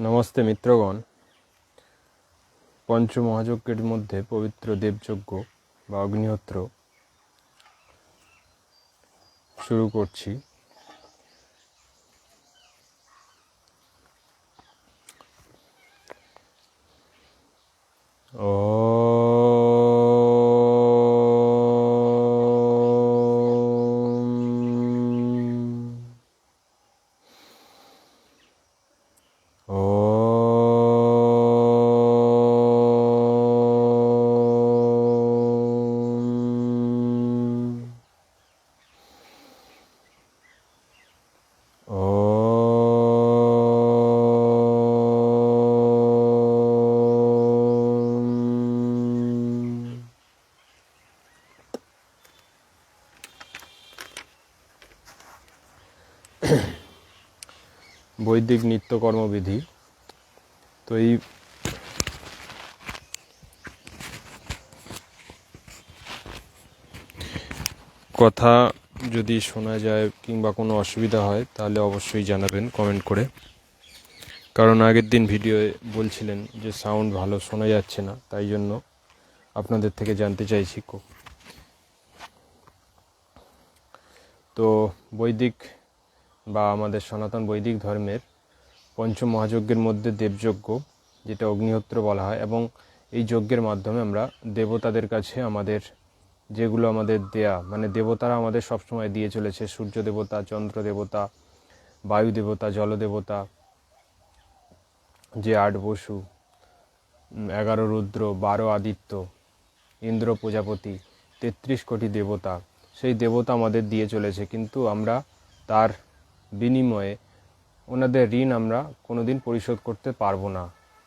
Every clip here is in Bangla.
নমস্তে মিত্রগণ। পঞ্চমহাযজ্ঞের মধ্যে পবিত্র দেবযজ্ঞ বা অগ্নিহোত্র শুরু করছি। বৈদিক নিত্যকর্মবিধি। তো এই কথা যদি শোনা যায় কিংবা কোনো অসুবিধা হয় তাহলে অবশ্যই জানাবেন কমেন্ট করে, কারণ আগের দিন ভিডিওয়ে বলছিলেন যে সাউন্ড ভালো শোনা যাচ্ছে না, তাই জন্য আপনাদের থেকে জানতে চাইছি। তো বৈদিক বা আমাদের সনাতন বৈদিক ধর্মের পঞ্চমহাযজ্ঞের মধ্যে দেবযজ্ঞ, যেটা অগ্নিহোত্র বলা হয়, এবং এই যজ্ঞের মাধ্যমে আমরা দেবতাদের কাছে আমাদের যেগুলো আমাদের দেয়া, মানে দেবতারা আমাদের সবসময় দিয়ে চলেছে, সূর্য দেবতা, চন্দ্র দেবতা, বায়ু দেবতা, জল দেবতা, যে 8 বসু, 11 রুদ্র, 12 আদিত্য, ইন্দ্র প্রজাপতি, 33 কোটি দেবতা, সেই দেবতা আমাদের দিয়ে চলেছে, কিন্তু আমরা তার বিনিময়ে ওনাদের ঋণ আমরা কোনোদিন পরিশোধ করতে পারবো না।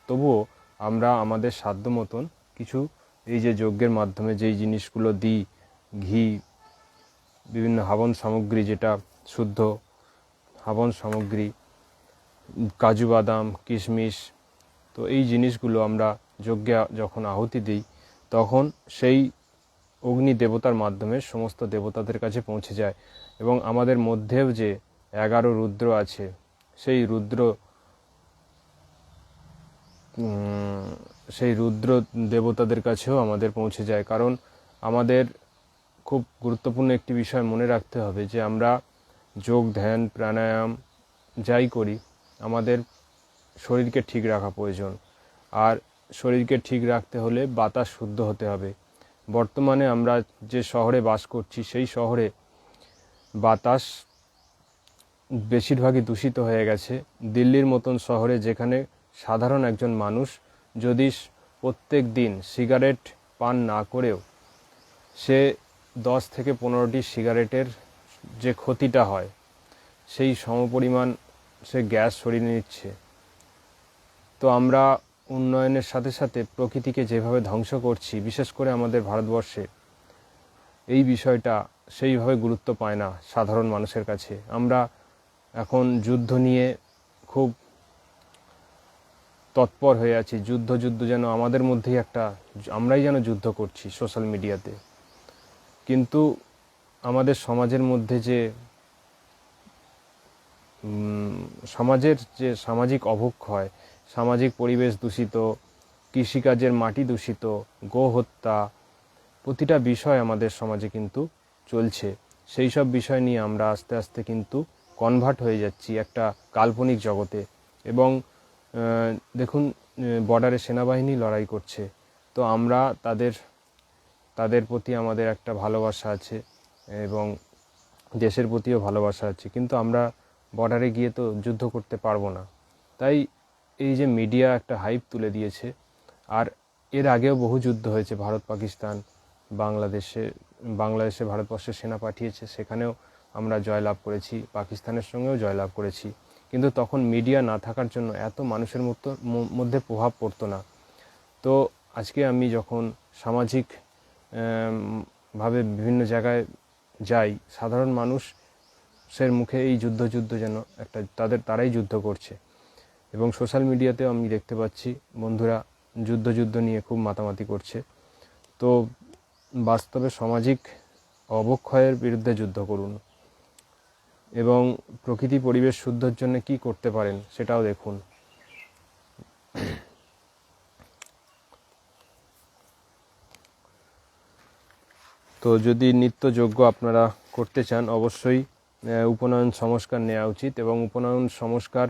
তবুও আমরা আমাদের সাধ্য মতন কিছু এই যে যজ্ঞের মাধ্যমে যেই জিনিসগুলো দিই, ঘি, বিভিন্ন হাবন সামগ্রী, যেটা শুদ্ধ হাবন সামগ্রী, কাজু বাদাম, কিশমিশ, তো এই জিনিসগুলো আমরা যজ্ঞে যখন আহুতি দিই তখন সেই অগ্নি দেবতার মাধ্যমে সমস্ত দেবতাদের কাছে পৌঁছে যায়, এবং আমাদের মধ্যেও যে 11 রুদ্র আছে, সেই রুদ্র দেবতাদের কাছেও আমাদের পৌঁছে যায়। কারণ আমাদের খুব গুরুত্বপূর্ণ একটি বিষয় মনে রাখতে হবে যে আমরা যোগ, ধ্যান, প্রাণায়াম যাই করি, আমাদের শরীরকে ঠিক রাখা প্রয়োজন। আর শরীরকে ঠিক রাখতে হলে বাতাস শুদ্ধ হতে হবে। বর্তমানে আমরা যে শহরে বাস করছি, সেই শহরে বাতাস বেশিরভাগই দূষিত হয়ে গেছে। দিল্লির মতন শহরে, যেখানে সাধারণ একজন মানুষ যদি প্রত্যেক দিন সিগারেট পান না করেও সে 10 থেকে 15টি সিগারেটের যে ক্ষতিটা হয়, সেই সমপরিমাণ সে গ্যাস সরিয়ে নিচ্ছে। তো আমরা উন্নয়নের সাথে সাথে প্রকৃতিকে যেভাবে ধ্বংস করছি, বিশেষ করে আমাদের ভারতবর্ষে, এই বিষয়টা সেইভাবে গুরুত্ব পায় না সাধারণ মানুষের কাছে। আমরা এখন যুদ্ধ নিয়ে খুব তৎপর হয়ে আছি, যুদ্ধ যেন আমাদের মধ্যেই একটা, আমরাই যেন যুদ্ধ করছি সোশ্যাল মিডিয়াতে। কিন্তু আমাদের সমাজের মধ্যে যে সমাজের যে সামাজিক অবক্ষয়, সামাজিক পরিবেশ দূষিত, কৃষিকাজের মাটি দূষিত, গো হত্যা, প্রতিটা বিষয় আমাদের সমাজে কিন্তু চলছে। সেই সব বিষয় নিয়ে আমরা আস্তে আস্তে কিন্তু কনভার্ট হয়ে যাচ্ছি একটা কাল্পনিক জগতে। এবং দেখুন, বর্ডারে সেনাবাহিনী লড়াই করছে, তো আমরা তাদের প্রতি আমাদের একটা ভালোবাসা আছে এবং দেশের প্রতিও ভালোবাসা আছে, কিন্তু আমরা বর্ডারে গিয়ে তো যুদ্ধ করতে পারবো না। তাই এই যে মিডিয়া একটা হাইপ তুলে দিয়েছে, আর এর আগেও বহু যুদ্ধ হয়েছে, ভারত পাকিস্তান, বাংলাদেশে ভারতবর্ষের সেনা পাঠিয়েছে, সেখানেও আমরা জয়লাভ করেছি, পাকিস্তানের সঙ্গেও জয়লাভ করেছি, কিন্তু তখন মিডিয়া না থাকার জন্য এত মানুষের মধ্যে প্রভাব পড়তো না। তো আজকে আমি যখন সামাজিক ভাবে বিভিন্ন জায়গায় যাই, সাধারণ মানুষের মুখে এই যুদ্ধ যেন একটা তারাই যুদ্ধ করছে, এবং সোশ্যাল মিডিয়াতেও আমি দেখতে পাচ্ছি বন্ধুরা যুদ্ধ নিয়ে খুব মাতামাতি করছে। তো বাস্তবে সামাজিক অবক্ষয়ের বিরুদ্ধে যুদ্ধ করুন, এবং প্রকৃতি পরিবেশ শুদ্ধর জন্য কী করতে পারেন সেটাও দেখুন। তো যদি নিত্যযজ্ঞ আপনারা করতে চান, অবশ্যই উপনয়ন সংস্কার নেওয়া উচিত। এবং উপনয়ন সংস্কার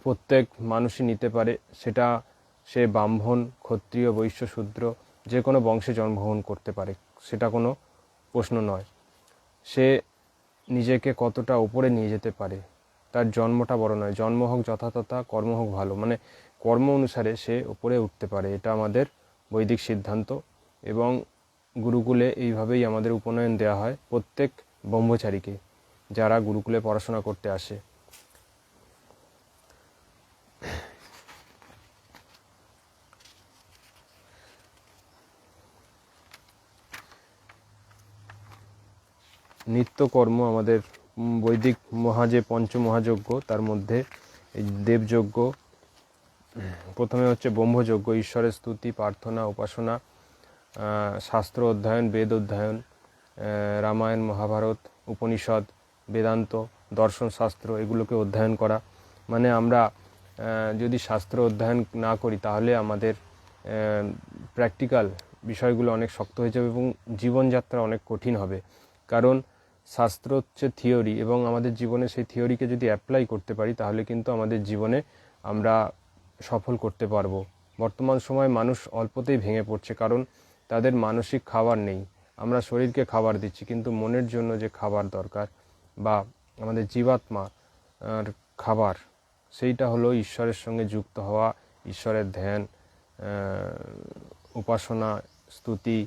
প্রত্যেক মানুষই নিতে পারে, সেটা সে ব্রাহ্মণ, ক্ষত্রিয়, বৈশ্য, শূদ্র যে কোনো বংশে জন্মগ্রহণ করতে পারে, সেটা কোনো প্রশ্ন নয়। সে নিজেকে কতটা উপরে নিয়ে যেতে পারে, তার জন্মটা বড় নয়, জন্ম হোক যথাতথা, কর্ম হোক ভালো, মানে কর্ম অনুসারে সে উপরে উঠতে পারে, এটা আমাদের বৈদিক সিদ্ধান্ত। এবং গুরুকুলে এইভাবেই আমাদের উপনয়ন দেওয়া হয় প্রত্যেক ব্রহ্মচারীকে, যারা গুরুকুলে পড়াশোনা করতে আসে। নিত্যকর্ম আমাদের বৈদিক যে পঞ্চমহাযজ্ঞ, তার মধ্যে এই দেবযজ্ঞ প্রথমে হচ্ছে ব্রহ্মযজ্ঞ, ঈশ্বরের স্তুতি, প্রার্থনা, উপাসনা, শাস্ত্র অধ্যয়ন, বেদ অধ্যয়ন, রামায়ণ, মহাভারত, উপনিষদ, বেদান্ত, দর্শন শাস্ত্র, এগুলোকে অধ্যয়ন করা। মানে আমরা যদি শাস্ত্র অধ্যয়ন না করি তাহলে আমাদের প্র্যাকটিক্যাল বিষয়গুলো অনেক শক্ত হয়ে যাবে এবং জীবনযাত্রা অনেক কঠিন হবে। কারণ শাস্ত্র হচ্ছে থিওরি, এবং আমাদের জীবনে সেই থিওরিকে যদি অ্যাপ্লাই করতে পারি তাহলে কিন্তু আমাদের জীবনে আমরা সফল করতে পারবো। বর্তমান সময়ে মানুষ অল্পতেই ভেঙে পড়ছে, কারণ তাদের মানসিক খাবার নেই। আমরা শরীরকে খাবার দিচ্ছি, কিন্তু মনের জন্য যে খাবার দরকার বা আমাদের জীবাত্মার খাবার, সেইটা হলো ঈশ্বরের সঙ্গে যুক্ত হওয়া, ঈশ্বরের ধ্যান, উপাসনা, স্তুতি,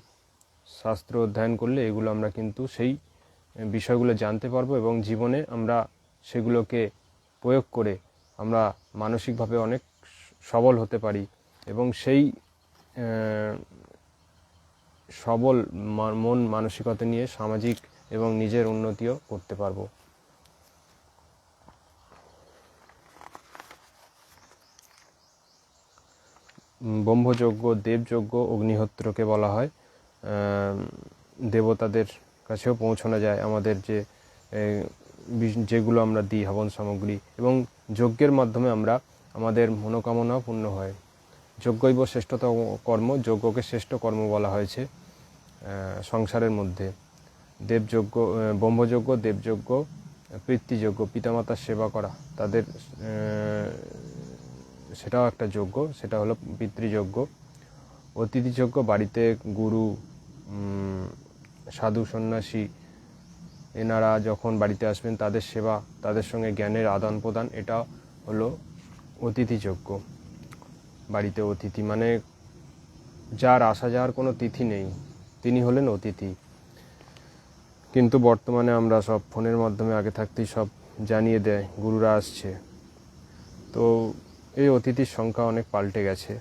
শাস্ত্র অধ্যয়ন করলে এগুলো আমরা কিন্তু সেই বিষয়গুলো জানতে পারবো এবং জীবনে আমরা সেগুলোকে প্রয়োগ করে আমরা মানসিকভাবে অনেক সবল হতে পারি এবং সেই সবল মন মানসিকতা নিয়ে সামাজিক এবং নিজের উন্নতিও করতে পারবো। ব্রহ্মযজ্ঞ, দেবযজ্ঞ, অগ্নিহোত্রকে বলা হয়। দেবতাদের কাছেও পৌঁছানো যায় আমাদের যেগুলো আমরা দিই হবন সামগ্রী, এবং যজ্ঞের মাধ্যমে আমরা আমাদের মনোকামনাও পূর্ণ হয়। যজ্ঞৈব শ্রেষ্ঠতম কর্ম, যজ্ঞকে শ্রেষ্ঠ কর্ম বলা হয়েছে সংসারের মধ্যে। দেবযজ্ঞ, ব্রহ্মযজ্ঞ, দেবযজ্ঞ, পিতৃযজ্ঞ, পিতামাতার সেবা করা, তাদের সেটাও একটা যজ্ঞ, সেটা হলো পিতৃযজ্ঞ। অতিথিযজ্ঞ, বাড়িতে গুরু, সাধু, সন্ন্যাসী এনারা যখন বাড়িতে আসবেন তাদের সেবা, তাদের সঙ্গে জ্ঞানের আদান প্রদান, এটা হলো অতিথিযজ্ঞ। বাড়িতে অতিথি মানে যার আসা যাওয়ার কোনো তিথি নেই, তিনি হলেন অতিথি। কিন্তু বর্তমানে আমরা সব ফোনের মাধ্যমে আগে থাকতেই সব জানিয়ে দেয় গুরুরা আসছে, তো এই অতিথির সংখ্যা অনেক পাল্টে গেছে।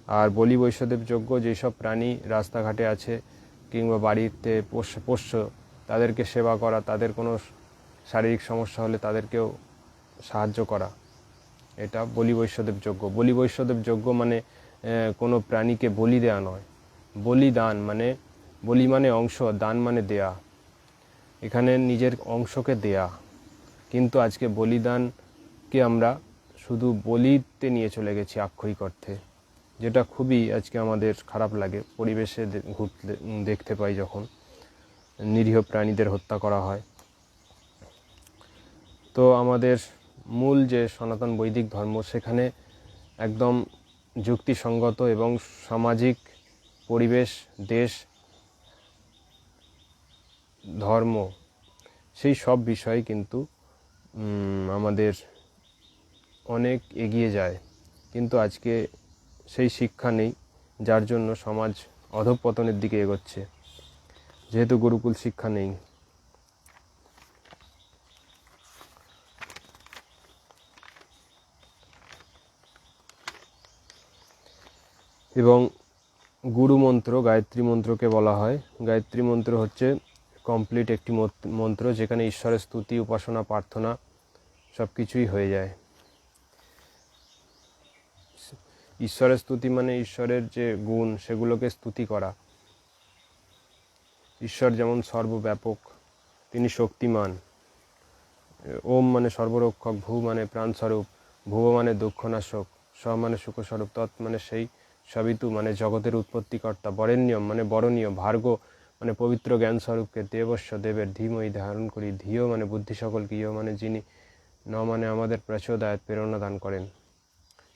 আর বলি বৈষ্ণদেব যজ্ঞ, যেসব প্রাণী রাস্তাঘাটে আছে কিংবা বাড়িতে পোষ্য, তাদেরকে সেবা করা, তাদের কোনো শারীরিক সমস্যা হলে তাদেরকেও সাহায্য করা, এটা বলি বৈষ্ণদেব যজ্ঞ। বলি বৈষ্ণদেব যজ্ঞ মানে কোনো প্রাণীকে বলি দেওয়া নয়, বলিদান মানে, বলি মানে অংশ, দান মানে দেয়া, এখানে নিজের অংশকে দেয়া। কিন্তু আজকে বলিদানকে আমরা শুধু বলিতে নিয়ে চলে গেছি আক্ষরিক অর্থে, যেটা খুবই আজকে আমাদের খারাপ লাগে। পরিবেশে ঘুরতে দেখতে পাই যখন নিরীহ প্রাণীদের হত্যা করা হয়। তো আমাদের মূল যে সনাতন বৈদিক ধর্ম, সেখানে একদম যুক্তিসঙ্গত এবং সামাজিক পরিবেশ, দেশ, ধর্ম, সেই সব বিষয়ে কিন্তু আমাদের অনেক এগিয়ে যায়। কিন্তু আজকে সেই শিক্ষা নেই, যার জন্য সমাজ অধঃপতনের দিকে এগোচ্ছে, যেহেতু গুরুকুল শিক্ষা নেই। এবং গুরু মন্ত্র, গায়ত্রী মন্ত্রকে বলা হয়। গায়ত্রী মন্ত্র হচ্ছে কমপ্লিট একটি মন্ত্র, যেখানে ঈশ্বরের স্তুতি, উপাসনা, প্রার্থনা সব কিছুই হয়ে যায়। ঈশ্বরের স্তুতি মানে ঈশ্বরের যে গুণ, সেগুলোকে স্তুতি করা। ঈশ্বর যেমন সর্বব্যাপক, তিনি শক্তিমান। ওম মানে সর্বরক্ষক, ভূ মানে প্রাণস্বরূপ, ভুব মানে দুঃখনাশক, স মানে সুখস্বরূপ, তৎ মানে সেই সবিতু মানে জগতের উৎপত্তিকর্তা, বরেণ্যম মানে বরণীয়, ভার্গ মানে পবিত্র জ্ঞান স্বরূপকে, দেবস্য দেবের, ধীময়ী ধারণ করি, ধিয় মানে বুদ্ধি সকলকে, ইয় মানে যিনি, ন মানে আমাদের প্রচোদয়াৎ প্রেরণা দান করেন।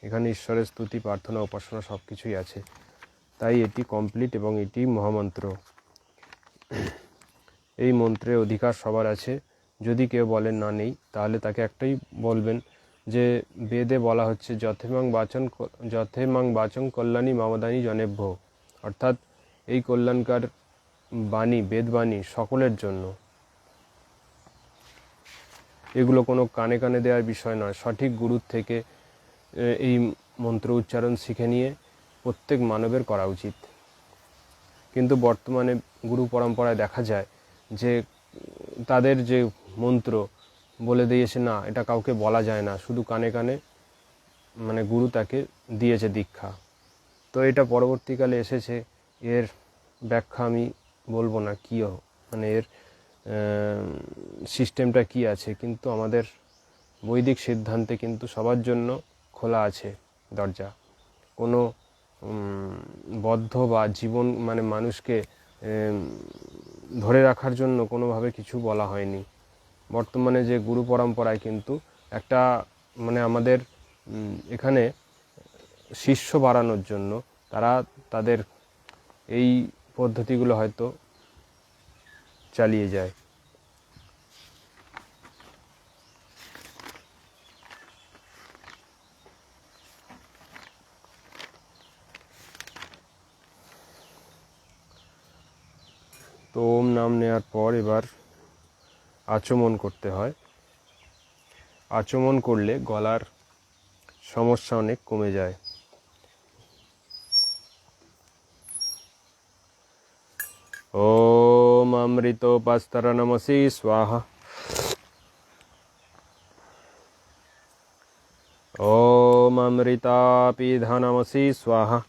এখানে ঈশ্বরের স্তুতি, প্রার্থনা, উপাসনা সব কিছুই আছে, তাই এটি কমপ্লিট এবং এটি মহামন্ত্র। এই মন্ত্রের অধিকার সবার আছে। যদি কেউ বলেন না নেই, তাহলে তাকে একটাই বলবেন যে বেদে বলা হচ্ছে যথেমাং বাচং কল্যাণী মামদানী জনেভ্য, অর্থাৎ এই কল্যাণকার বাণী, বেদবাণী সকলের জন্য। এগুলো কোনো কানে কানে দেওয়ার বিষয় নয়, সঠিক গুরুর থেকে এই মন্ত্র উচ্চারণ শিখে নিয়ে প্রত্যেক মানবের করা উচিত। কিন্তু বর্তমানে গুরু পরম্পরায় দেখা যায় যে তাদের যে মন্ত্র বলে দিয়েছে, না এটা কাউকে বলা যায় না, শুধু কানে কানে মানে গুরু তাকে দিয়েছে দীক্ষা। তো এটা পরবর্তীকালে এসেছে, এর ব্যাখ্যা আমি বলবো না কী মানে এর সিস্টেমটা কি আছে, কিন্তু আমাদের বৈদিক সিদ্ধান্তে কিন্তু সবার জন্য খোলা আছে দরজা। কোনো বদ্ধ বা জীবন মানে মানুষকে ধরে রাখার জন্য কোনোভাবে কিছু বলা হয়নি। বর্তমানে যে গুরু পরম্পরায় কিন্তু একটা মানে আমাদের এখানে শিষ্য বাড়ানোর জন্য তারা তাদের এই পদ্ধতিগুলো হয়তো চালিয়ে যায়। তো ওম নাম নেওয়ার পর এবার আচমন করতে হয়। আচমন করলে গলার সমস্যা অনেক কমে যায়। ওম অমৃতোপস্তরণমসি স্বাহা। ওম অমৃতাপিধানমসি স্বাহা।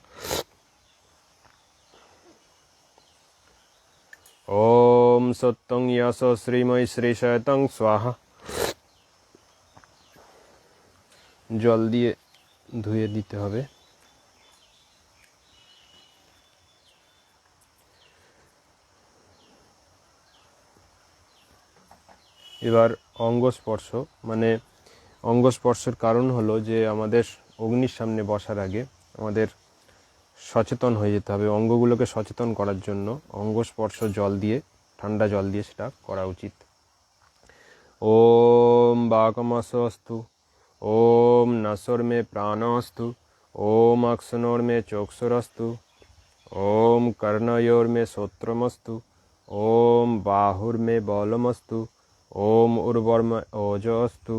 ওম সত্যং যশ শ্রীময়ী শ্রীশয়তং স্বাহা। জল দিয়ে ধুয়ে দিতে হবে। এবার অঙ্গস্পর্শ, মানে অঙ্গস্পর্শের কারণ হলো যে আমাদের অগ্নির সামনে বসার আগে আমাদের সচেতন হয়ে যেতে হবে। অঙ্গগুলোকে সচেতন করার জন্য অঙ্গস্পর্শ জল দিয়ে, ঠান্ডা জল দিয়ে সেটা করা উচিত। ওম বাকমসস্তু, ওম নসর মে প্রাণস্তু, ওম অক্সনোর মে চক্ষুরস্তু, ওম কর্ণয়োর মে শ্রোত্রমস্তু, ওম বাহুর মে বলমস্তু, ওম উর্বর্ম ওজস্তু,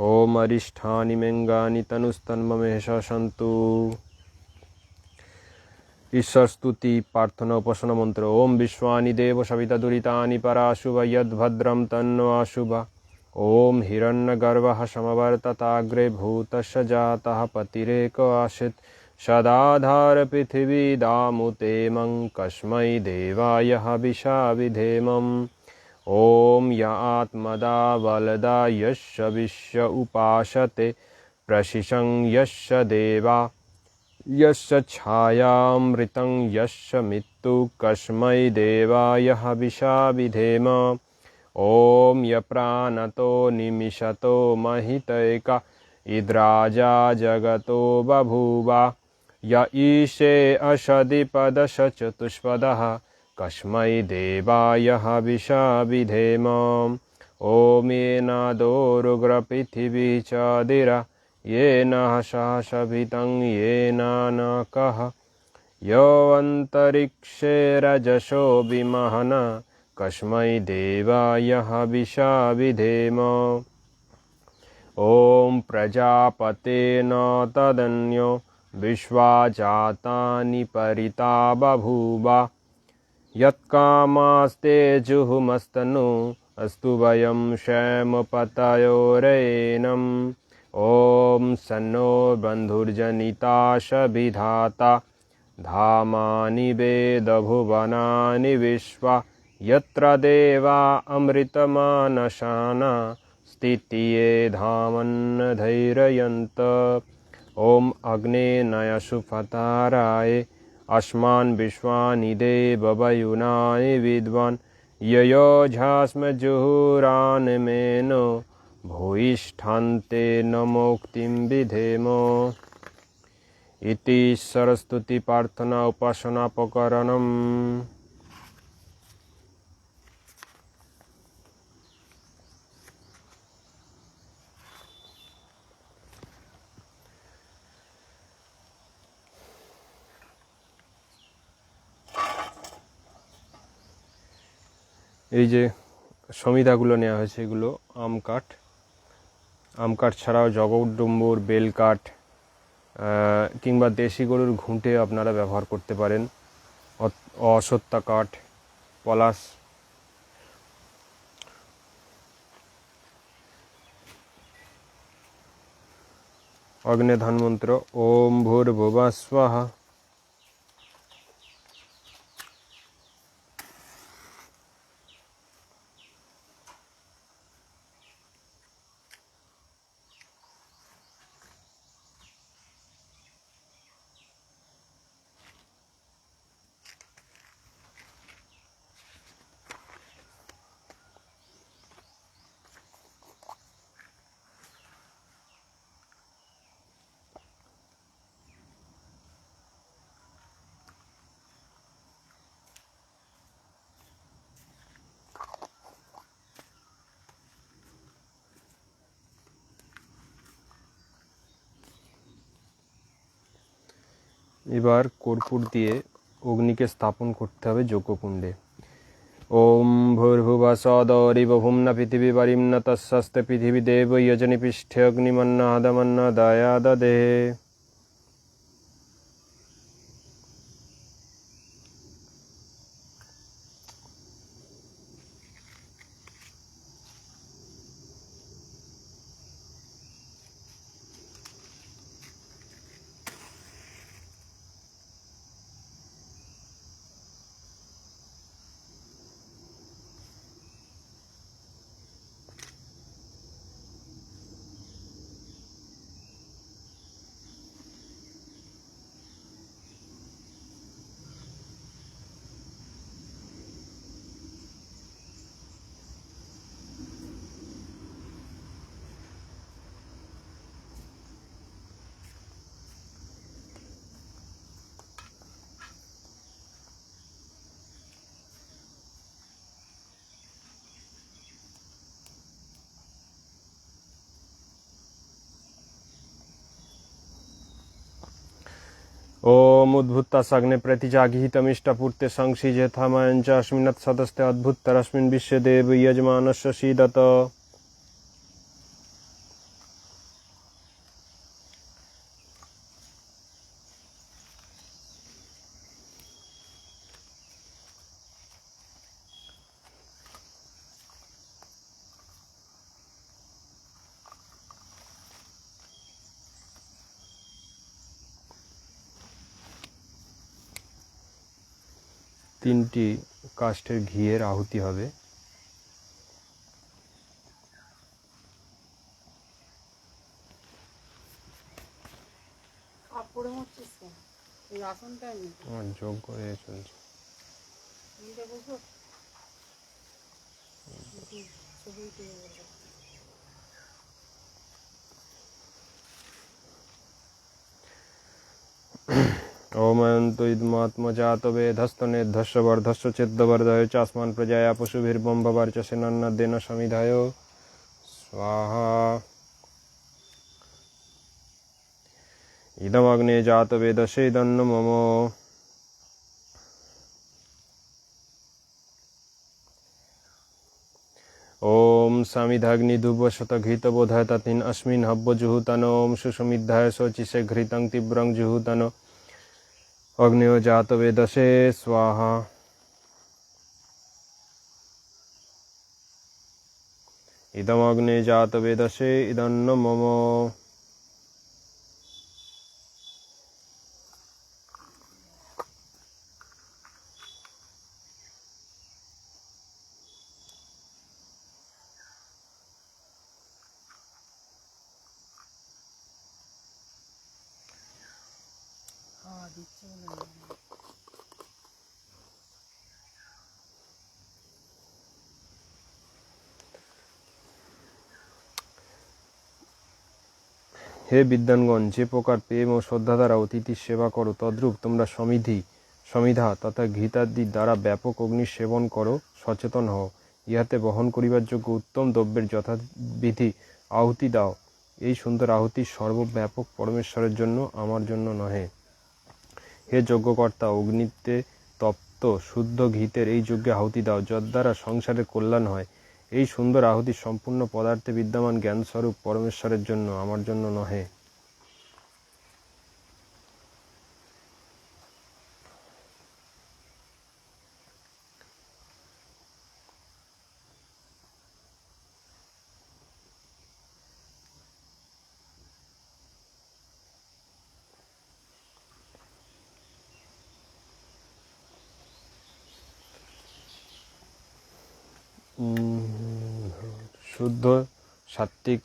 ওম অরিষ্ঠানি মেঙ্গানি তনুস্তন্মমেষা সন্তু। ঈশ্বর স্তুতি, প্রার্থনা, উপাসনা মন্ত্র। ওম বিশ্বানি দেব সবিতা দুরিতানি পরাশুভ যদ্ভদ্রম তন্নো আশুভ। ওম হিরণ্যগর্ভঃ সমবর্ততাগ্রে ভূতস্য জাতঃ পতিরেক আসিত সদাধার পৃথিবীদামুতেমং কস্मै দেবায় হবিষা বিধেমম। ওম য আত্মদা বলদা যস্য বিশ্ব উপাসতে প্রশিশং যস্য দেবা यस्य छायामृतं यस्य मृत्यु कस्मै देवाय हविषा विधेम। ओम यप्राणतो निमिषतो महितैका इद्राजा जगतो बभूवा य ईशे अशदिपदश चतुष्पदः कस्मै देवाय हविषा विधेम। ओम येनादोरुग्रपृथिवी चादिरा येन सहसभितं येन नाकः यो अन्तरिक्षे रजसो विमहन कस्मै देवाय हविषा विधेम। ॐ प्रजापते न तदन्यो विश्वा जातानि परिता बभूव यत्कामास्ते जुहुमस्तनु अस्तु वयं क्षेमपतयोरेनम्। ओम सन्नो बन्धुर्जनिता सविधाता धामानि वेदभुवनानि विश्वा यत्र देवा अमृतमानसाना स्थितिये धामन्न धैर्ययन्त। ओम अग्नेनाय सुफताराय अस्मान् विश्वानि देववयुनानि विद्वान् ययोझास्म जुहुरानमेनो भूयिष्ठान्ते न मुक्तिं विधेम इति सरस्वती प्रार्थना उपासनापकरणम्। এই যে সমিধাগুলো নেওয়া হয়েছে এগুলো আম কাঠ ছাড়াও জগৎডুম্বুর, বেল কাঠ কিংবা দেশি গরুর ঘুঁটে আপনারা ব্যবহার করতে পারেন, অশ্বত্থা কাঠ, পলাশ। অগ্নেধান মন্ত্র ওম ভূর্ভুবঃ স্বাহা। এবার কর্পূর দিয়ে অগ্নিকে স্থাপন করতে হবে যজ্ঞকুণ্ডে। ওম ভূর্ভুবঃ সদরিবভূম্ন পৃথিবীবরিম্ন তস্যস্তে পৃথিবীদেব যজনি পৃষ্ঠে অগ্নিমন্নাদমন্নাদায়া দদে। ओम उद्भुत्तासग्ने प्रतिजागीहितमिष्टपूर्ते संसिजेथामयञ्च अस्मिन्नत् सदस्ते अद्भुतरस्मिन् विश्वे देव यजमानस्य सीदत। তিনটি কাষ্ঠের ঘিয়ের আহুতি হবে। যোগ করে চলছে। ओमयन्तु इदमात्मजातवेदस्तनेद्धस्य वर्धस्य चिद्वर्धय चास्मान् प्रजया पशुभिर्बम्भवर्चसेनन्नद्देन समिधाय स्वाहा। इदमग्ने जातवेदसे इदन्न मम। ओम समिधाग्निधुवशतघृतबोधाय ततिन् अस्मिन् हव्यजुहुतन ओम सुसमिद्धाय शोचिषे घृतं तीव्रं जुहुतन अग्न्यो जातवेदसे स्वाहा। इदमग्ने जातवेदसे इदन्न मम। হে বিদ্বানগণ, যে প্রকার প্রেম ও শ্রদ্ধা দ্বারা অতিথির সেবা করো, তদ্রূপ তোমরা সমিধা তথা ঘৃতাদি দ্বারা ব্যাপক অগ্নি সেবন করো, সচেতন হও। ইহাতে বহন করিবার যোগ্য উত্তম দ্রব্যের যথাবিধি আহুতি দাও। এই সুন্দর আহুতি সর্বব্যাপক পরমেশ্বরের জন্য, আমার জন্য নহে। হে যজ্ঞকর্তা, অগ্নিতে তপ্ত শুদ্ধ ঘৃতের এই যজ্ঞে আহুতি দাও, যদ্বারা সংসারের কল্যাণ হয়। এই সুন্দর আহুতি সম্পূর্ণ পদার্থে বিদ্যমান জ্ঞানস্বরূপ পরমেশ্বরের জন্য, আমার জন্য নহে। শুদ্ধ সাত্ত্বিক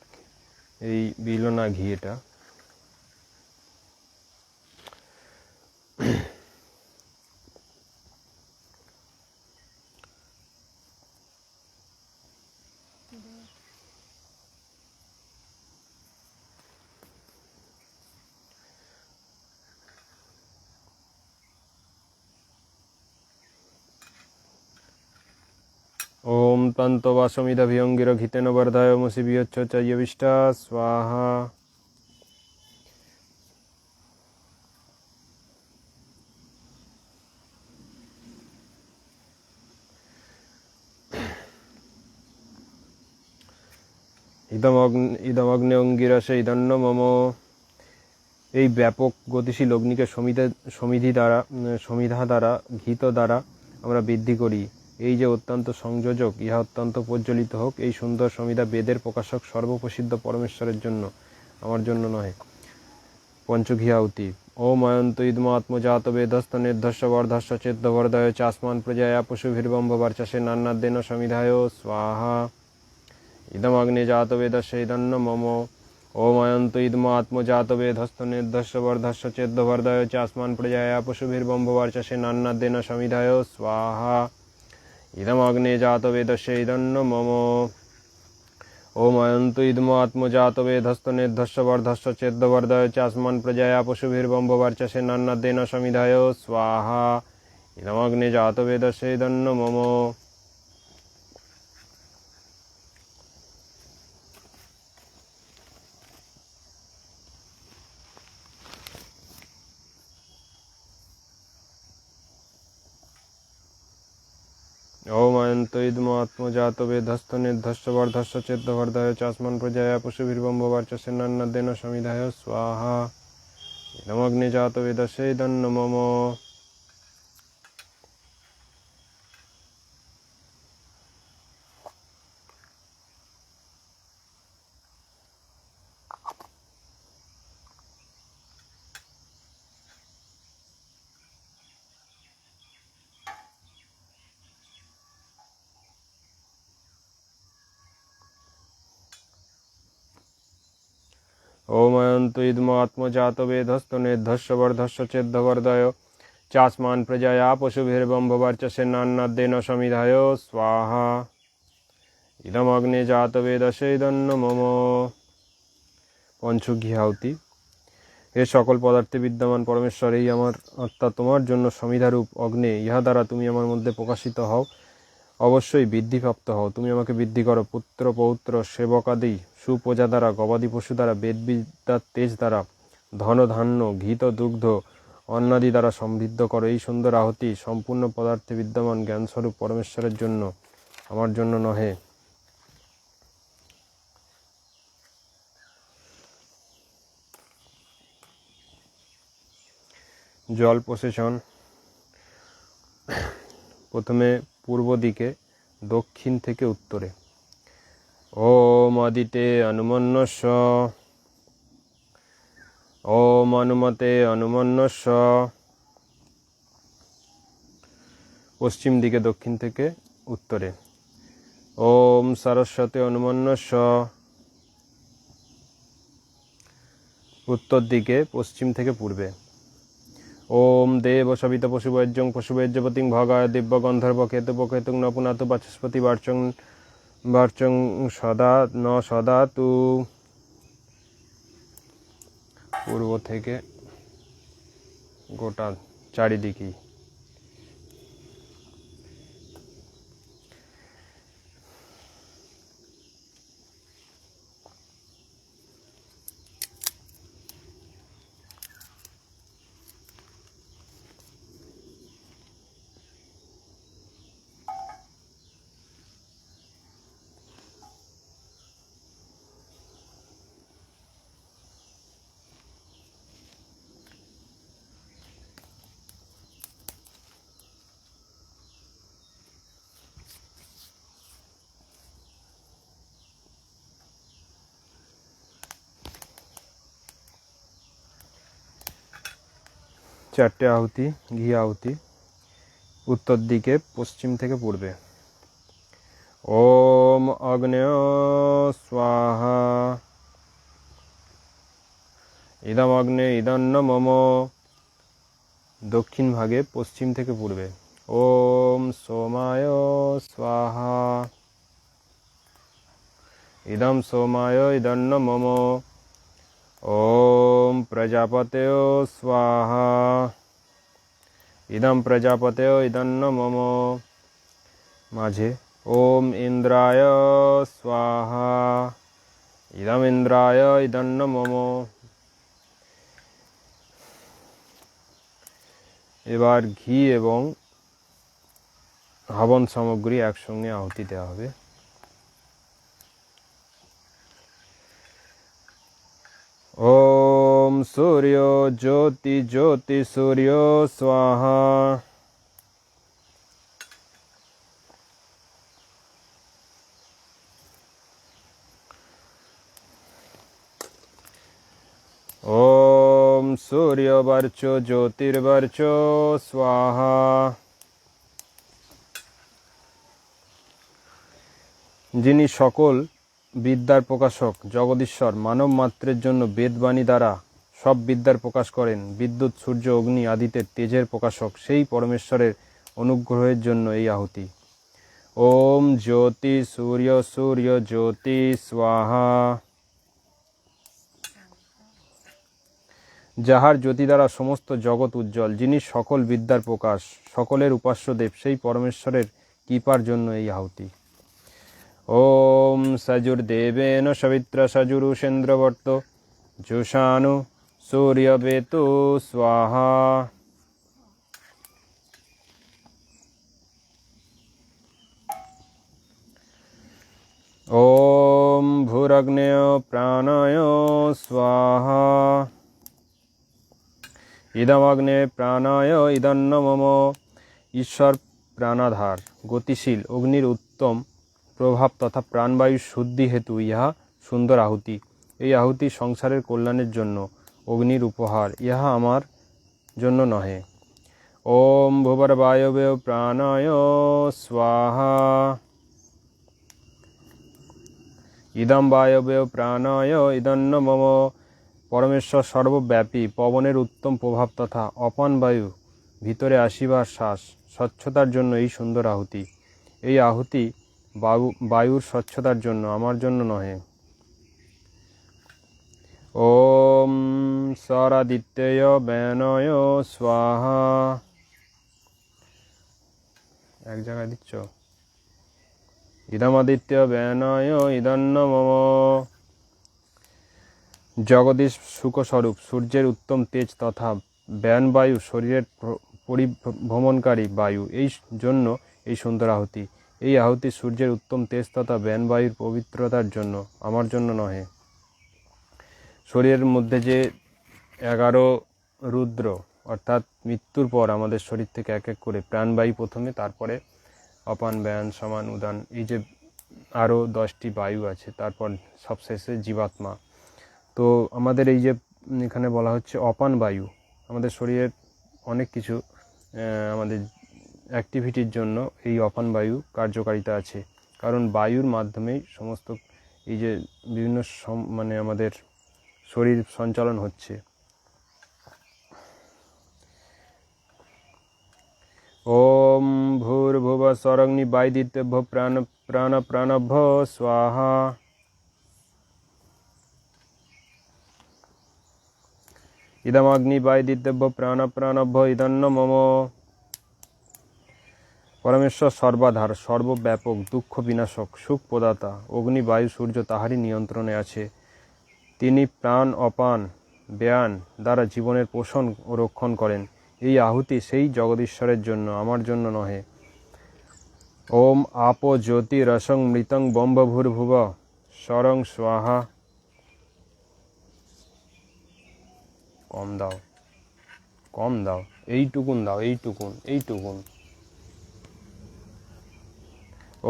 এই বিলনা ঘি এটা। ओम तंतो वासमिदभियंगिर घितेन वर्धाय मुसिभियच्चयविष्टा स्वाहा। ইদমগ্নে অঙ্গিরসে ইদন্ন মম। এই ব্যাপক গতিশীল অগ্নিকে সমিধা দ্বারা ঘিত দ্বারা আমরা বৃদ্ধি করি। এই যে অত্যন্ত সংযোজক, ইহা অত্যন্ত প্রজ্বলিত হোক। এই সুন্দর সমিধা বেদের প্রকাশক সর্বপ্রসিদ্ধ পরমেশ্বরের জন্য, আমার জন্য নহে। পঞ্চঘী আহুতি। ওম অয়ন্ত ইদমাত্মজাত বেদস্থ নির্ধস্য বর্ধস্য চেদ্যবর্ধয় চাস্মান প্রজায়া পশুভির্বম্ভবার্চাসে নান্নাদ্যেন সমিধায় স্বাহা। ইদমগ্নে জাত বেদস্য ইদন্ন মম। ওম অয়ন্ত ইদমাত্মজাত বেদস্থ নির্ধস্য বর্ধস্য চেদ্যবর্ধয় চাস্মান প্রজায়া পশুভির্বম্ভবার্চাসে নান্নাদ্যেন সমিধায় স্বাহা। ইদমগ্নে জাত বেদস্য ইদন্ন মম। ওম অয়ন্ত ইদমাত্মজাত বেদস্থ নির্ধস্য বর্ধস্য চেদ্যবর্ধয় চাস্মান প্রজায়া পশুভির্বম্ভবার্চাসে নান্নাদ্যেন সমিধায় স্বাহা। ইদমগ্নে জাত বেদস্য ইদন্ন মম। ओम अयंत इदमात्मजात वेदस्थ निर्धस्थ वर्धस्थ चेद्यवर्धय चास्मान प्रजाया पशुभिर्बम्भवार्चसे नन्नद्येन समिधाय स्वाहा। इदमग्ने जात वेदस्य इदन्न मम। ओम अयंत इदमात्मजात वेदस्थ निर्धस्थ वर्धस्थ चेद्यवर्धय चास्मान प्रजाया पशुभिर्बम्भवार्चसे नान्नद्येन समिधाय स्वाहा। इदमग्ने जात वेदस्य इदन्न मम। পঞ্চঘী আহুতি। হে সকল পদার্থে বিদ্যমান পরমেশ্বর, এই আমার আত্মা তোমার জন্য সমিধারূপ অগ্নে, ইহা দ্বারা তুমি আমার মধ্যে প্রকাশিত হও, অবশ্যই বৃদ্ধিপ্রাপ্ত হও। তুমি আমাকে বৃদ্ধি করো, পুত্র পৌত্র সেবকাদি সুপ্রজা দ্বারা, গবাদি পশু দ্বারা, বেদবিদ্যার তেজ দ্বারা, ধন ধান্য ঘৃত দুগ্ধ অন্নাদি দ্বারা সমৃদ্ধ করো। এই সুন্দর আহুতি সম্পূর্ণ পদার্থে বিদ্যমান জ্ঞানস্বরূপ পরমেশ্বরের জন্য, আমার জন্য নহে। জল প্রসেশন। প্রথমে পূর্ব দিকে, দক্ষিণ থেকে উত্তরে। ওম আদিতে অনুমন্যস্য। ওম অনুমতে অনুমন্যস্য। পশ্চিম দিকে, দক্ষিণ থেকে উত্তরে। ওম সরস্বতী অনুমন্যস্য। উত্তর দিকে, পশ্চিম থেকে পূর্বে। ওম দেব সবিত পশুবৈজ্যং পশুবৈজ্যপতিং ভগায় দিব্য গন্ধর্ব কেতুপকেতুং নপুনাতু বাচস্পতি বার্চং সদা ন সদাতু। পূর্ব থেকে গোটা চারিদিকেই। চারটে আহুতি, ঘি আহুতি, উত্তর দিকে পশ্চিম থেকে পূর্বে। ওম অগ্নেয় স্বাহা ইদম অগ্নে ইদন্ন মম, দক্ষিণ ভাগে পশ্চিম থেকে পূর্বে। ওম সোমায় স্বাহা ইদম সোমায় ইদন্ন মম। ওম প্রজাপতয় স্বাহা ইদম প্রজাপতয় ইদন্ন মম। মাঝে ওম ইন্দ্রায় স্বাহা ইদম ইন্দ্রায় ইদন্ন মম। এবার ঘি এবং হবন সামগ্রী একসঙ্গে আহুতি দেওয়া হবে। ওম সূর্য জ্যোতি জ্যোতি সূর্য স্বাহা ওম সূর্যবর্চ জ্যোতির্বর্চ স্বাহা। যিনি সকল বিদ্যার প্রকাশক জগদীশ্বর, মানব মাত্রের জন্য বেদবাণী দ্বারা সব বিদ্যার প্রকাশ করেন, বিদ্যুৎ সূর্য অগ্নি আদিত্যের তেজের প্রকাশক, সেই পরমেশ্বরের অনুগ্রহের জন্য এই আহুতি। ওম জ্যোতি সূর্য সূর্য জ্যোতি স্বাহা। যাহার জ্যোতি দ্বারা সমস্ত জগৎ উজ্জ্বল, যিনি সকল বিদ্যার প্রকাশ, সকলের উপাস্য দেব, সেই পরমেশ্বরের কৃপার জন্য এই আহুতি। ওম সজুর্দেবেন সবিত্র সজুরুষেন্দ্রবর্ত জুষানু সূর্যবেতু স্বাহা। ওম ভূরগ্নেয় প্রাণায় স্বাহা ইদমগ্নে প্রাণায় ইদন্ন মম। ঈশ্বর প্রাণাধার, গতিশীল, অগ্নির উত্তম প্রভাব তথা প্রাণবায়ুর শুদ্ধি হেতু ইহা সুন্দর আহুতি। এই আহুতি সংসারের কল্যাণের জন্য অগ্নির উপহার, ইহা আমার জন্য নহে। ওম ভূবর্বায়বে প্রাণায় স্বাহা ইদম বায়বে প্রাণায় ইদন্ন মম। পরমেশ্বর সর্বব্যাপী, পবনের উত্তম প্রভাব তথা অপান বায়ু ভিতরে আসিবার শ্বাস স্বচ্ছতার জন্য এই সুন্দর আহুতি। এই আহুতি বায়ুর স্বচ্ছতার জন্য, আমার জন্য নহে। ওম সরাদিত্যয় বেনয় স্বাহা। এক জায়গায় দিচ্ছ। ইদমাদিত্য বেনয় ইদন্ন মম। জগদীশ সুখস্বরূপ, সূর্যের উত্তম তেজ তথা ব্যানবায়ু শরীরের পরিভ্রমণকারী বায়ু, এই জন্য এই সুন্দর আহুতি। এই আহুতি সূর্যের উত্তম তেজ তথা ব্যানবায়ুর পবিত্রতার জন্য, আমার জন্য নহে। শরীরের মধ্যে যে 11 রুদ্র, অর্থাৎ মৃত্যুর পর আমাদের শরীর থেকে এক এক করে প্রাণবায়ু প্রথমে, তারপরে অপান ব্যান সমান উদান, এই যে আরও 10টি বায়ু আছে, তারপর সবশেষে জীবাত্মা। তো আমাদের এই যে এখানে বলা হচ্ছে অপান বায়ু, আমাদের শরীরের অনেক কিছু আমাদের অ্যাক্টিভিটির জন্য এই অপান বায়ু কার্যকারিতা আছে, কারণ বায়ুর মাধ্যমেই সমস্ত এই যে বিভিন্ন মানে আমাদের শরীর সঞ্চালন হচ্ছে। ওম ভূর্ভুব স্বরগ্নি বায়ুদিত্যভ্য প্রাণ প্রাণ প্রাণভ্য স্বাহা। ইদমগ্নি বাইদিত্যভ্য প্রাণ প্রাণভ্য ইদন্ন মম। পরমেশ্বর সর্বাধার, সর্বব্যাপক, দুঃখ বিনাশক, সুখ প্রদাতা। অগ্নি, বায়ু, সূর্য তাহারই নিয়ন্ত্রণে আছে। তিনি প্রাণ অপান ব্যয়ান দ্বারা জীবনের পোষণ ও রক্ষণ করেন। এই আহুতি সেই জগদীশ্বরের জন্য, আমার জন্য নহে। ওম আপো জ্যোতি রসং মৃতং বম্বভূর্ভুব স্বরং স্বাহা। কম দাও, কম দাও, এইটুকুন দাও, এইটুকুন, এইটুকুন।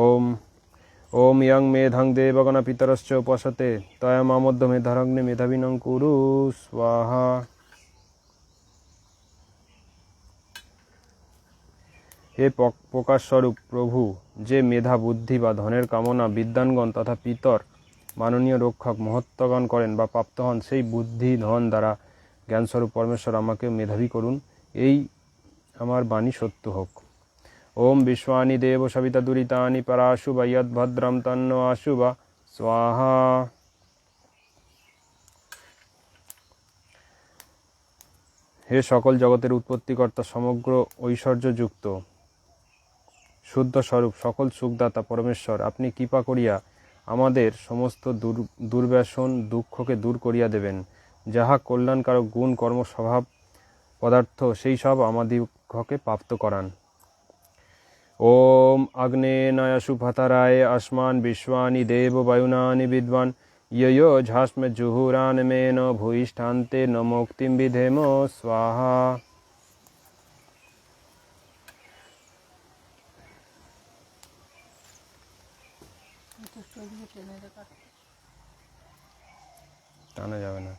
ওম ওম ইয়ং মেধং দেবগণ পিতরশ্চ উপসতে তয়া মামধ্য মেধারগ্নে মেধাবিনং কুরু স্বাহা। হে প্রকাশস্বরূপ প্রভু, যে মেধা, বুদ্ধি বা ধনের কামনা বিদ্বানগণ তথা পিতর মাননীয় রক্ষক মহত্বগণ করেন বা প্রাপ্ত হন, সেই বুদ্ধি ধন দ্বারা জ্ঞানস্বরূপ পরমেশ্বর আমাকে মেধাবী করুন। এই আমার বাণী সত্য হোক। ওম বিশ্বানি দেব সবিতা দুরিতানি পরাশুভা যদ্ভদ্রম তন্ন আশুভা স্বাহা। হে সকল জগতের উৎপত্তিকর্তা, সমগ্র ঐশ্বর্যযুক্ত শুদ্ধ স্বরূপ, সকল সুখদাতা পরমেশ্বর, আপনি কৃপা করিয়া আমাদের সমস্ত দুর্ব্যসন দুঃখকে দূর করিয়া দেবেন। যাহা কল্যাণকারক গুণ কর্ম স্বভাব পদার্থ, সেই সব আমাদিগকে প্রাপ্ত করান। ওম আগ্নেয় সুভতরায় আসমান বিশ্বানি দেব বায়ুনানি বিদ্বান ইয়ো ঝাস্ম জুহুরান মেন ভূয়িষ্ঠান্তে ন মুক্তিম বিধেম স্বাহা। টানা যাবে না।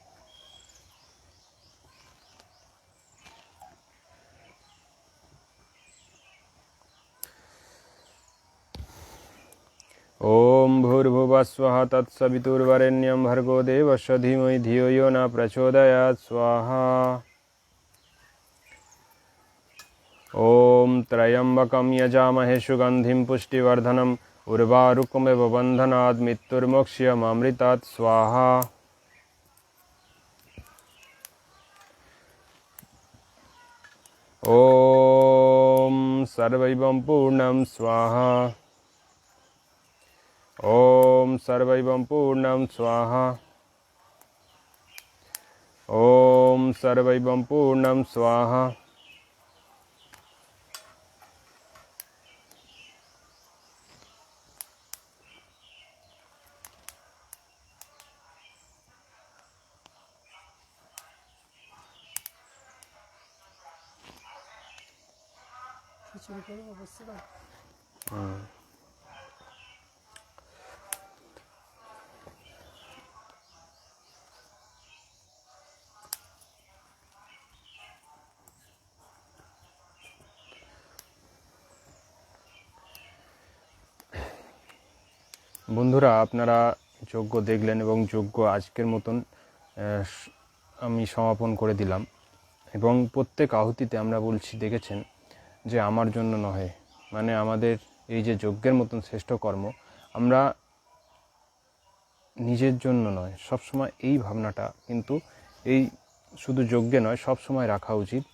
ओम भूर्भुवः स्वः तत्सवितुर्वरेण्यं भर्गो देवस्य धीमहि धियो यो न प्रचोदयात् स्वाहा। ओम त्र्यंबकं यजामहे सुगंधिं पुष्टिवर्धनम् उर्वारुकमिव बन्धनात् मृत्युर्मोक्ष्यमामृतात् स्वाहा। ओम सर्वैवं पूर्णं स्वाहा। ओम सर्वैवं पूर्णं स्वाहा। ओम सर्वैवं पूर्णं स्वाहा। বন্ধুরা, আপনারা যজ্ঞ দেখলেন এবং যজ্ঞ আজকের মতন আমি সমাপন করে দিলাম। এবং প্রত্যেক আহুতিতে আমরা বলছি, দেখেছেন যে আমার জন্য নহে, মানে আমাদের এই যে যজ্ঞের মতন শ্রেষ্ঠ কর্ম আমরা নিজের জন্য নয়, সবসময় এই ভাবনাটা কিন্তু এই শুধু যজ্ঞে নয়, সব সময় রাখা উচিত।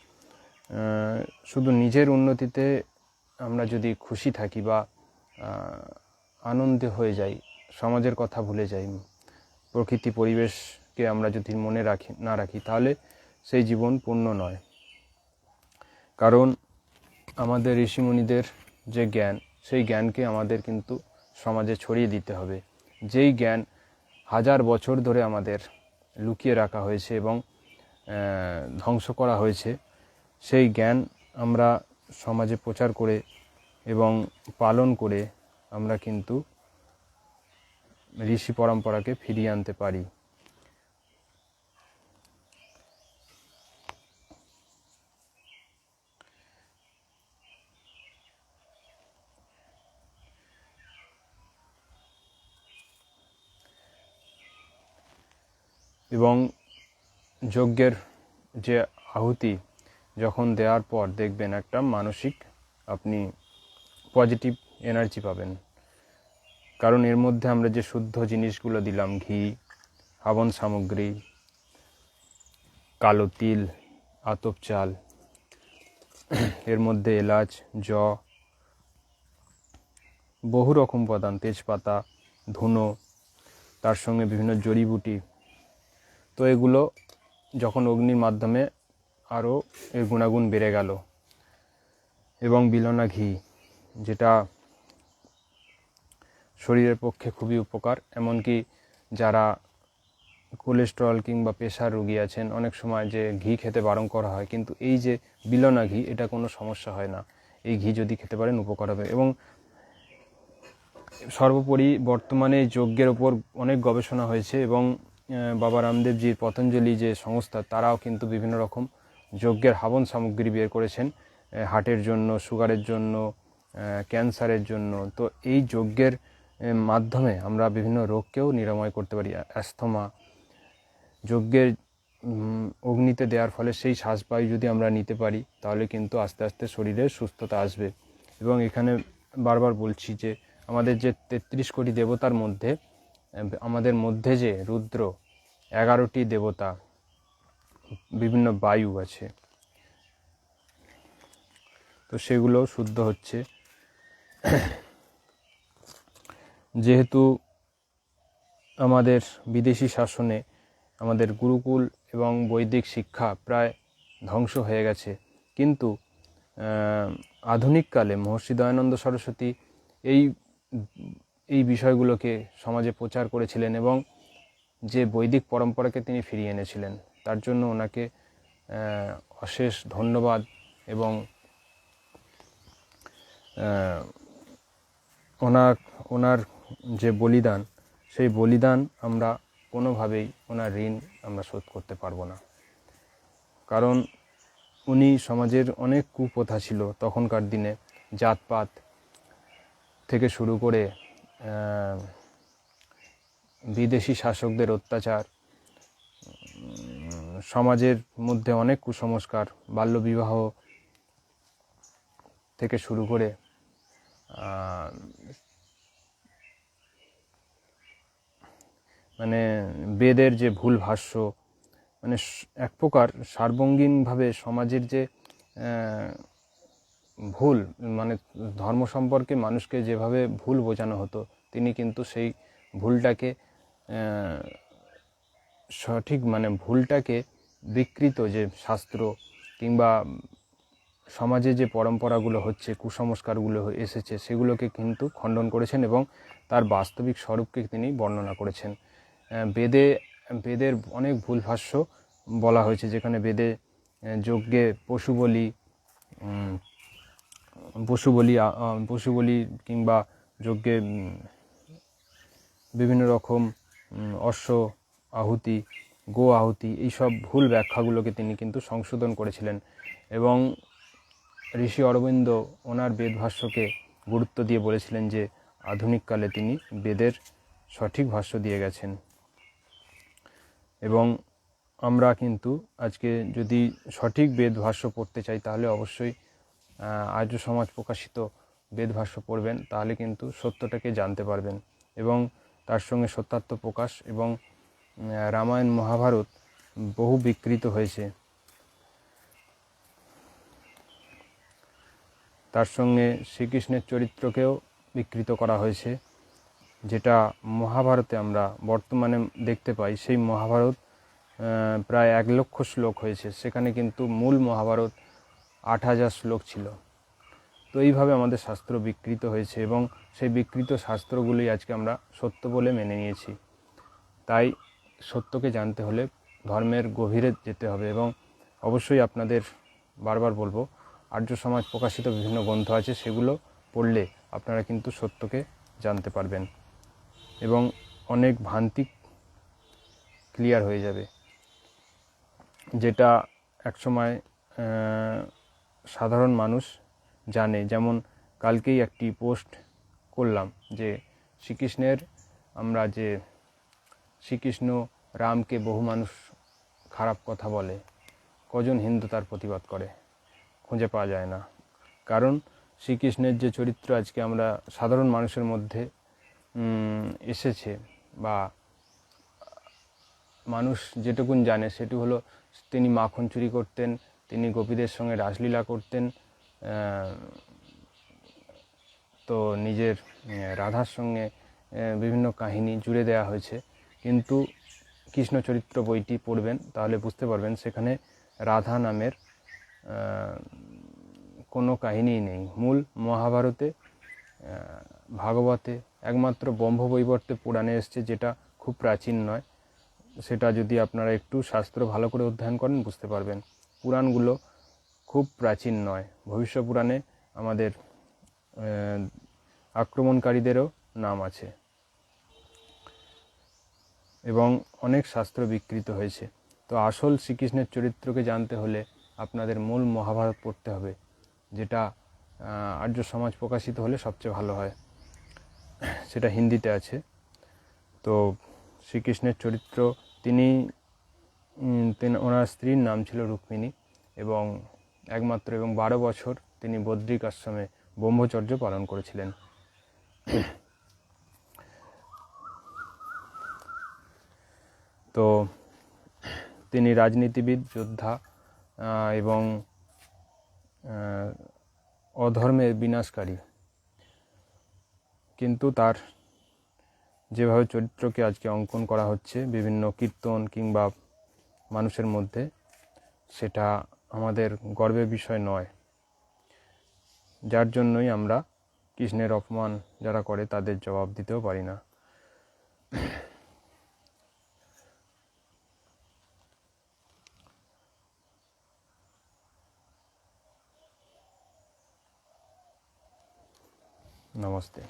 শুধু নিজের উন্নতিতে আমরা যদি খুশি থাকি বা আনন্দে হয়ে যাই, সমাজের কথা ভুলে যাই, প্রকৃতি পরিবেশকে আমরা যদি মনে না রাখি, তাহলে সেই জীবন পূর্ণ নয়। কারণ আমাদের ঋষিমুনিদের যে জ্ঞান, সেই জ্ঞানকে আমাদের কিন্তু সমাজে ছড়িয়ে দিতে হবে। যেই জ্ঞান হাজার বছর ধরে আমাদের লুকিয়ে রাখা হয়েছে এবং ধ্বংস করা হয়েছে, সেই জ্ঞান আমরা সমাজে প্রচার করে এবং পালন করে আমরা কিন্তু ঋষি পরম্পরাকে ফিরিয়ে আনতে পারি। এবং যজ্ঞের যে আহুতি যখন দেওয়ার পর দেখবেন একটা মানসিক আপনি পজিটিভ এনার্জি পাবেন। কারণ এর মধ্যে আমরা যে শুদ্ধ জিনিসগুলো দিলাম, ঘি, হাবন সামগ্রী, কালো তিল, আতপ চাল, এর মধ্যে এলাচ, বহু রকম উপাদান, তেজপাতা, ধুনো, তার সঙ্গে বিভিন্ন জড়িবুটি। তো এগুলো যখন অগ্নির মাধ্যমে আরও এর গুণাগুণ বেড়ে গেল। এবং বিলনা ঘি, যেটা শরীরের পক্ষে খুবই উপকার, এমনকি যারা কোলেস্টেরল কিংবা প্রেশার রোগী আছেন, অনেক সময় যে ঘি খেতে বারণ করা হয়, কিন্তু এই যে বিলনা ঘি, এটা কোনো সমস্যা হয় না। এই ঘি যদি খেতে পারেন উপকার হবে। এবং সর্বোপরি বর্তমানে যজ্ঞের ওপর অনেক গবেষণা হয়েছে, এবং বাবা রামদেবজির পতঞ্জলি যে সংস্থা, তারাও কিন্তু বিভিন্ন রকম যজ্ঞের হাবন সামগ্রী বের করেছেন, হার্টের জন্য, সুগারের জন্য, ক্যান্সারের জন্য। তো এই যজ্ঞের মাধ্যমে আমরা বিভিন্ন রোগকেও নিরাময় করতে পারি। অ্যাস্থমা, যজ্ঞের অগ্নিতে দেওয়ার ফলে সেই শ্বাসবায়ু যদি আমরা নিতে পারি, তাহলে কিন্তু আস্তে আস্তে শরীরে সুস্থতা আসবে। এবং এখানে বারবার বলছি যে আমাদের যে ৩৩ কোটি দেবতার মধ্যে আমাদের মধ্যে যে রুদ্র 11টি দেবতা, বিভিন্ন বায়ু আছে, তো সেগুলো শুদ্ধ হচ্ছে। যেহেতু আমাদের বিদেশি শাসনে আমাদের গুরুকুল এবং বৈদিক শিক্ষা প্রায় ধ্বংস হয়ে গেছে, কিন্তু আধুনিককালে মহর্ষি দয়ানন্দ সরস্বতী এই বিষয়গুলোকে সমাজে প্রচার করেছিলেন, এবং যে বৈদিক পরম্পরাকে তিনি ফিরিয়ে এনেছিলেন। তার জন্য ওনাকে অশেষ ধন্যবাদ। এবং ওনার যে বলিদান, সেই বলিদান আমরা কোনোভাবেই ওনার ঋণ আমরা শোধ করতে পারবো না। কারণ উনি সমাজের অনেক কুপ্রথা ছিল তখনকার দিনে, জাতপাত থেকে শুরু করে বিদেশি শাসকদের অত্যাচার, সমাজের মধ্যে অনেক কুসংস্কার, বাল্যবিবাহ থেকে শুরু করে মানে বেদের যে ভুল ভাষ্য, মানে এক প্রকার সার্বঙ্গীনভাবে সমাজের যে ভুল, মানে ধর্ম সম্পর্কে মানুষকে যেভাবে ভুল বোঝানো হতো, তিনি কিন্তু সেই ভুলটাকে সঠিক, মানে ভুলটাকে বিকৃত যে শাস্ত্র কিংবা সমাজে যে পরম্পরাগুলো হচ্ছে, কুসংস্কারগুলো এসেছে, সেগুলোকে কিন্তু খণ্ডন করেছেন এবং তার বাস্তবিক স্বরূপকে তিনি বর্ণনা করেছেন। বেদের অনেক ভুল ভাষ্য বলা হয়েছে, যেখানে বেদে যজ্ঞে পশু বলি কিংবা যজ্ঞে বিভিন্ন রকম অশ্ব আহুতি, গো আহুতি, এইসব ভুল ব্যাখ্যাগুলোকে তিনি কিন্তু সংশোধন করেছিলেন। এবং ঋষি অরবিন্দ ওনার বেদ ভাষ্যকে গুরুত্ব দিয়ে বলেছিলেন যে আধুনিককালে তিনি বেদের সঠিক ভাষ্য দিয়ে গেছেন। এবং আমরা কিন্তু আজকে যদি সঠিক বেদ ভাষ্য পড়তে চাই, তাহলে অবশ্যই আর্য সমাজ প্রকাশিত বেদ ভাষ্য পড়বেন, তাহলে কিন্তু সত্যটাকে জানতে পারবেন। এবং তার সঙ্গে সত্যার্থ প্রকাশ এবং রামায়ণ মহাভারত বহু বিকৃত হয়েছে, তার সঙ্গে শ্রীকৃষ্ণের চরিত্রকেও বিকৃত করা হয়েছে, যেটা মহাভারতে আমরা বর্তমানে দেখতে পাই। সেই মহাভারত প্রায় 1 লক্ষ শ্লোক হয়েছে, সেখানে কিন্তু মূল মহাভারত 8,000 শ্লোক ছিল। তো এইভাবে আমাদের শাস্ত্র বিকৃত হয়েছে, এবং সেই বিকৃত শাস্ত্রগুলি আজকে আমরা সত্য বলে মেনে নিয়েছি। তাই সত্যকে জানতে হলে ধর্মের গভীরে যেতে হবে। এবং অবশ্যই আপনাদের বারবার বলবো, আর্য সমাজ প্রকাশিত বিভিন্ন গ্রন্থ আছে, সেগুলো পড়লে আপনারা কিন্তু সত্যকে জানতে পারবেন এবং অনেক ভ্রান্তি ক্লিয়ার হয়ে যাবে, যেটা একসময় সাধারণ মানুষ জানে। যেমন কালকেই একটি পোস্ট করলাম যে শ্রীকৃষ্ণ রামকে বহু মানুষ খারাপ কথা বলে, কজন হিন্দু তার প্রতিবাদ করে? খুঁজে পাওয়া যায় না। কারণ শ্রীকৃষ্ণের যে চরিত্র আজকে আমরা সাধারণ মানুষের মধ্যে এসেছে বা মানুষ যেটুকুন জানে সেটু হলো তিনি মাখন চুরি করতেন, তিনি গোপীদের সঙ্গে রাসলীলা করতেন, তো নিজের রাধার সঙ্গে বিভিন্ন কাহিনী জুড়ে দেওয়া হয়েছে। কিন্তু কৃষ্ণ চরিত্র বইটি পড়বেন তাহলে বুঝতে পারবেন সেখানে রাধা নামের কোনো কাহিনীই নেই। মূল মহাভারতে, ভাগবতে একমাত্র ব্রহ্মবৈবর্তে পুরাণে এসছে, যেটা খুব প্রাচীন নয়। সেটা যদি আপনারা একটু শাস্ত্র ভালো করে অধ্যয়ন করেন বুঝতে পারবেন। পুরাণগুলো খুব প্রাচীন নয়। ভবিষ্য পুরাণে আমাদের আক্রমণকারীদেরও নাম আছে এবং অনেক শাস্ত্র বিকৃত হয়েছে। তো আসল শ্রীকৃষ্ণের চরিত্রকে জানতে হলে আপনাদের মূল মহাভারত পড়তে হবে, যেটা আর্য সমাজ প্রকাশিত হলে সবচেয়ে ভালো হয়। সেটা হিন্দিতে আছে। তো শ্রীকৃষ্ণের চরিত্র, তিনি ওনার স্ত্রীর নাম ছিল রুক্মিণী এবং 12 বছর তিনি বদ্রিক আশ্রমে ব্রহ্মচর্য পালন করেছিলেন। তো তিনি রাজনীতিবিদ, যোদ্ধা এবং অধর্মের বিনাশকারী। কিন্তু তার যেভাবে চরিত্রকে আজকে অঙ্কন করা হচ্ছে বিভিন্ন কীর্তন কিংবা মানুষের মধ্যে, সেটা আমাদের গর্বের বিষয় নয়। যার জন্যই আমরা কৃষ্ণের অপমান যারা করে তাদের জবাব দিতেও পারি না। নমস্তে।